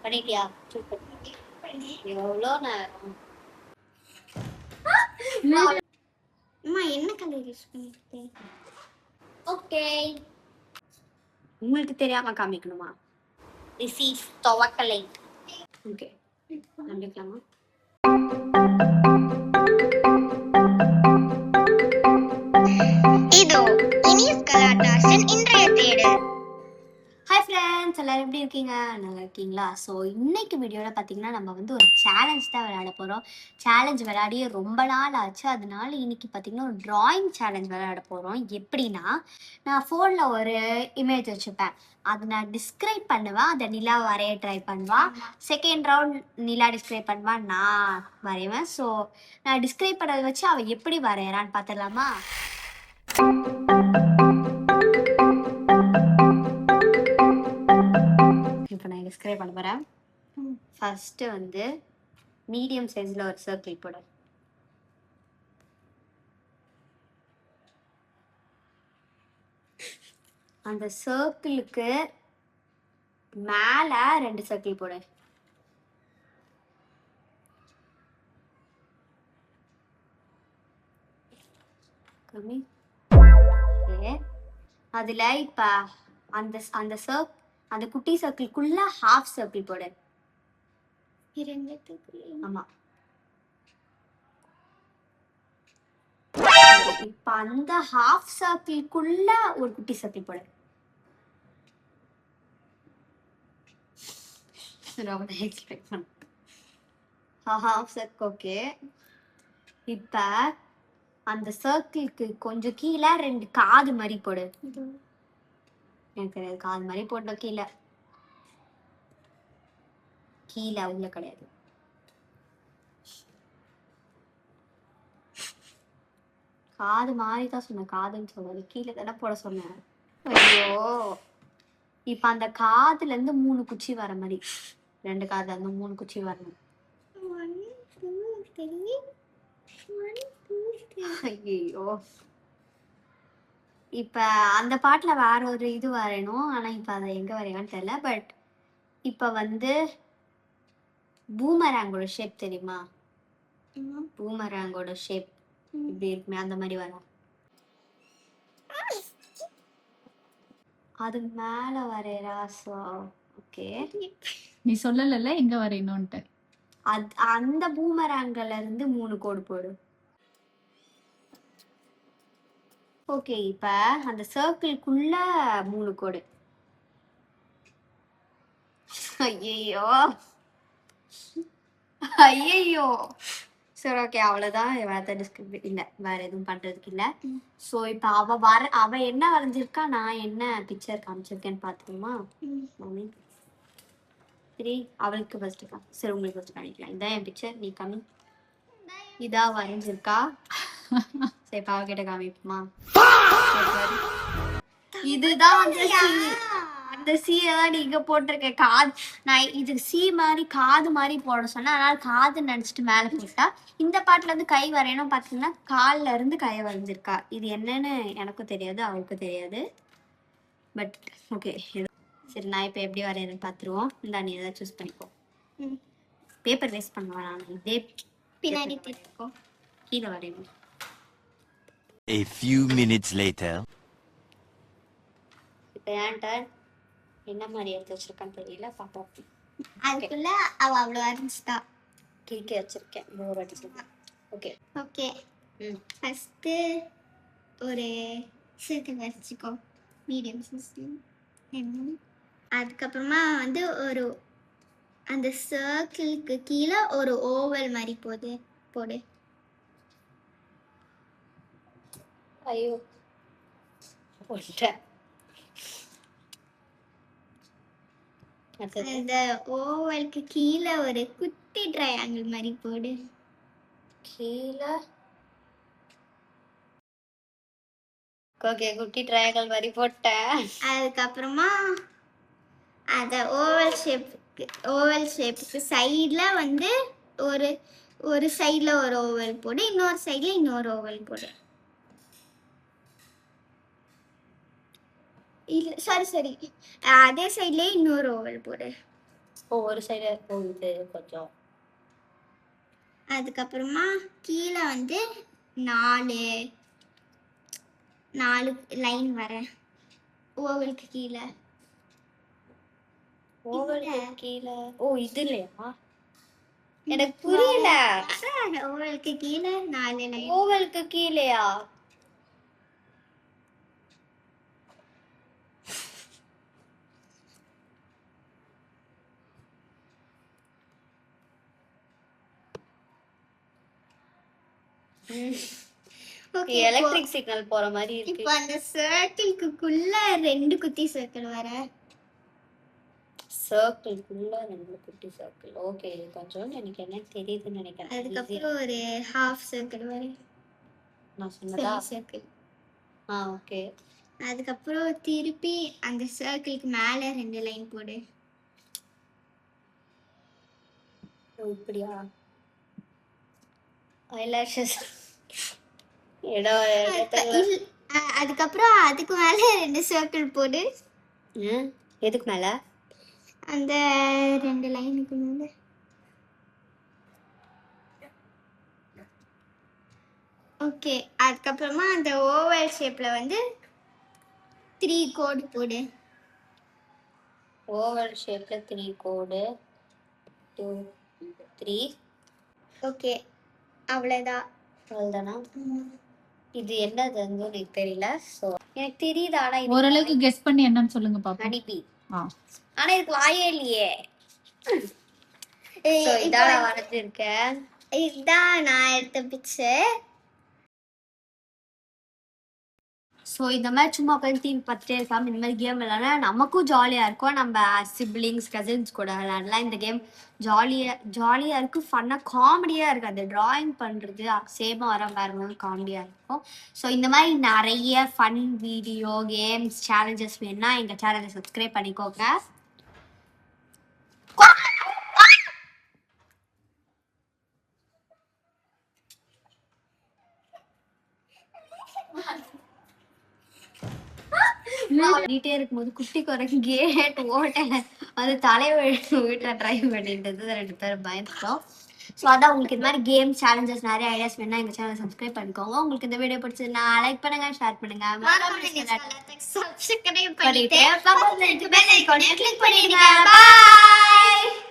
பண்ணிட்டியா? சூப்பர். எவ்வளோ நேரம்? அம்மா என்ன கலர் யூஸ் பண்ணிருக்கேன்? ஓகே. உங்களுக்கு தெரியாம காமிக்கணுமா? திஸ் இஸ் துவக்கலை. ஓகே, நம்பிக்கலாமா? இதோ இனியஸ் கலாட்டாஸின் இன்றைய தேடல். ஹாய் ஃப்ரெண்ட்ஸ், எல்லாரும் எப்படி இருக்கீங்க? நல்லா இருக்கீங்களா? ஸோ இன்னைக்கு வீடியோவில் பார்த்தீங்கன்னா நம்ம வந்து ஒரு சேலஞ்ச் தான் விளையாட போகிறோம். சேலஞ்ச் விளையாடியே ரொம்ப நாள் ஆச்சு. அதனால இன்னைக்கு பார்த்தீங்கன்னா ஒரு ட்ராயிங் சேலஞ்ச் விளையாட போகிறோம். எப்படின்னா, நான் ஃபோனில் ஒரு இமேஜ் வச்சுப்பேன், அதை நான் டிஸ்கிரைப் பண்ணுவேன், அதை நிலா வரைய ட்ரை பண்ணுவான். செகண்ட் ரவுண்ட் நிலா டிஸ்கிரைப் பண்ணுவான், நான் வரைவேன். ஸோ நான் டிஸ்கிரைப் பண்ணதை வச்சு அவள் எப்படி வரைகிறான்னு பார்த்துடலாமா? இப்போ நான் டிஸ்கிரைப் பண்ண போகிறேன். ஃபஸ்ட்டு வந்து மீடியம் சைஸில் ஒரு சர்க்கிள் போடு. அந்த சர்க்கிளுக்கு மேலே 2 சர்க்கிள் போடு. கம்மி. அதில் இப்போ அந்த அந்த அந்த குட்டி சர்க்கிள்குள்ள ஹாஃப் சர்க்கிள் போடு. ஆமா. இப்ப அந்த ஹாஃப் சர்க்கிள்குள்ள ஒரு குட்டி சர்க்கிள் போடு. Half circle. ஓகே, இப்ப அந்த சர்க்கிள்க்கு கொஞ்சம் கீழே 2 காது மாதிரி போடு. எனக்கு தெரியாது, காது மாதிரி போட்டோம். கீழே கீழே உள்ள கிடையாது. காது மாதிரி தான் சொன்னேன், காதுன்னு சொன்னது கீழே தானே போட சொன்னேன். ஐயோ, இப்ப அந்த காதுல இருந்து 3 குச்சி வர மாதிரி, 2 காது அந்த 3 குச்சி வரணும். ஐயோ, இப்ப அந்த பாட்டுல வேற ஒரு இது வரையணும், ஆனா இப்ப அதை எங்க வரையான்னு தெரியல. பட் இப்ப வந்து பூமராங்கோட ஷேப் தெரியுமா? பூமராங்கோட ஷேப் இப்படி இருக்குமே, அந்த மாதிரி வரும். அது மேல வரையறா. சோ ஓகே, நீ சொல்லல எங்க வரையணும்ட்டு. அந்த பூமராங்கல இருந்து 3 கோடு போடு. ஓகே, இப்ப அந்த சர்க்கிள்குள்ள 3 கோடு. ஐயோ ஐயோ, சரி ஓகே, அவ்வளவுதான். வேற டிஸ்கிரிப்ட் இல்ல, வேற எதுவும் பண்றதுக்கு இல்ல. சோ இப்ப அவ என்ன வரைஞ்சிருக்கா, நான் என்ன பிக்சர் காமிச்சிருக்கேன்னு பாத்துக்கோமா? சரி, அவளுக்கு ஃபர்ஸ்ட் சரி உங்களுக்கு ஃபர்ஸ்ட் காமிக்கலாம். இதான் என் பிக்சர், நீ காமி. இதா வரைஞ்சிருக்கா. சரி, பாவகிட்ட காமிப்போமா? இதுதான் அந்த சீயை தான் நீங்க போட்டிருக்க. காது நான் இது சி மாதிரி காது மாதிரி போட சொன்னேன், அதனால காது நினைச்சிட்டு மேலே போட்டா. இந்த பாட்டுல இருந்து கை வரையணும். பாத்தீங்கன்னா கால்ல இருந்து கையை வரைஞ்சிருக்கா. இது என்னன்னு எனக்கும் தெரியாது, அவளுக்கும் தெரியாது. பட் ஓகே, சரி நான் இப்போ எப்படி வரையறேன்னு பார்த்துருவோம். இந்த நீ ஏதாவது சூஸ் பண்ணிக்கோ. பேப்பர் வேஸ்ட் பண்ண வேணாம், இதே பின்னாடி திருப்போ. கீழே வரையணும். A few minutes later. இப்போ என் டர்ன். என்ன மாதிரி எடுத்து வச்சிருக்கான்னு தெரியல, பார்ப்போம். அதுக்குள்ள அவ அவ்வளோ வரைஞ்சிட்டா. கிளிக்க வச்சிருக்கேன், போர் அடிச்சிருக்கேன். ஓகே ஓகே, ஃபஸ்ட்டு ஒரு சர்க்கிள் வரைச்சிக்கோ, மீடியம் சைஸ். அதுக்கப்புறமா வந்து ஒரு அந்த சர்க்கிளுக்கு கீழே ஒரு ஓவல் மாதிரி போடு. ஐயோ போட்டேன். அந்த ஓவலுக்கு கீழே ஒரு குட்டி ட்ரையாங்கிள் மாதிரி போடு. கீழே ஓகே, குட்டி ட்ரையாங்கிள் மாதிரி போட்டேன். அதுக்கப்புறமா அந்த ஓவல் ஷேப்புக்கு சைடில் வந்து ஒரு சைடில் ஒரு ஓவல் போடு, இன்னொரு சைடில் இன்னொரு ஓவல் போடு. இல்லை, சரி அதே சைட்லேயே இன்னொரு ஓவல் போடு. ஒரு சைடு இது கொஞ்சம். அதுக்கப்புறமா கீழே வந்து 4 லைன் வரேன் ஓவலுக்கு கீழே. ஓவலுக்கு கீழே. ஓ இது இல்லையா? எனக்கு புரியல. ஓவலுக்கு கீழே 4 லைன். ஓவலுக்கு கீழேயா? எலக்ட்ரிக் சிக்னல் போற மாதிரி இருக்கு. இப்போ அந்த சர்க்கிள்க்குள்ள 2 குட்டி சர்க்கிள் வர. சர்க்கிள்குள்ள 2 குட்டி சர்க்கிள். ஓகே, கொஞ்சம் எனக்கு என்ன தெரியுதுன்னு நினைக்கிறேன். அதுக்கப்புறம் ஒரு ஹாஃப் சர்க்கிள் வர. நான் சொன்னதா? சர்க்கிள். ஓகே. அதுக்கப்புறம் திருப்பி அந்த சர்க்கிளுக்கு மேலே 2 லைன் போடு. இப்படியா? ஐலாஷஸ் அதுக்கப்புறம் அதுக்கு மேலே 2 சர்க்கிள் போடு. எதுக்கு மேல? அந்த 2 லைனுக்கு மேலே. ஓகே, அதுக்கப்புறமா அந்த ஓவல் ஷேப்ல வந்து 3 கோடு போடு. ஓவல் ஷேப்ல 3 கோடு. 2 3. ஓகே, அவ்வளோதான். அவ்வளோதானா? இது என்னது எனக்கு தெரியல. ஸோ எனக்கு தெரியுது, ஆனா இது ஓரளவுக்கு கெஸ் பண்ணி என்னன்னு சொல்லுங்க பாப்போம். அனுப்பி. ஆ ஆனா இதுக்கு வாயே இல்லையே. So, இதான் நான் வரைஞ்சிருக்கேன். இதுதான் நான் எடுத்த பிக்சர். ஸோ இந்த மாதிரி சும்மா உட்காந்து டிவி பார்த்துட்டே இருக்காம இந்த மாதிரி கேம் விளையாட நமக்கும் ஜாலியாக இருக்கும். நம்ம சிப்ளிங்ஸ் கசின்ஸ் கூட விளையாடலாம். இந்த கேம் ஜாலியாக இருக்குது, ஃபன்னாக காமெடியாக இருக்குது. அந்த ட்ராயிங் பண்ணுறது சேமாக வர வேறு காமெடியாக இருக்கும். ஸோ இந்த மாதிரி நிறைய ஃபன் வீடியோ கேம்ஸ் சேலஞ்சஸ் வேணுன்னா எங்கள் சேனலை சப்ஸ்கிரைப் பண்ணிக்கோங்க. பண்ணிட்டே இருக்கும்போது குட்டி குறைக்கு கேட் ஓட்டல அது வீட்டுல ட்ரைவ் பண்ணிட்டு 2 பேரும் பயந்துட்டோம். ஸோ அதான் உங்களுக்கு இந்த மாதிரி கேம் சேலஞ்சஸ் நிறைய ஐடியாஸ் வேணா எங்க சேனல் சப்ஸ்கிரைப் பண்ணிக்கோங்க. உங்களுக்கு இந்த வீடியோ பிடிச்சதுன்னா லைக் பண்ணுங்க, ஷேர் பண்ணுங்க, சப்ஸ்கிரைப் பண்ணிட்டு பண்ணிட்டு பக்கத்துல இருக்க பெல் ஐகானை கிளிக் பண்ணிடுங்க. பாய்.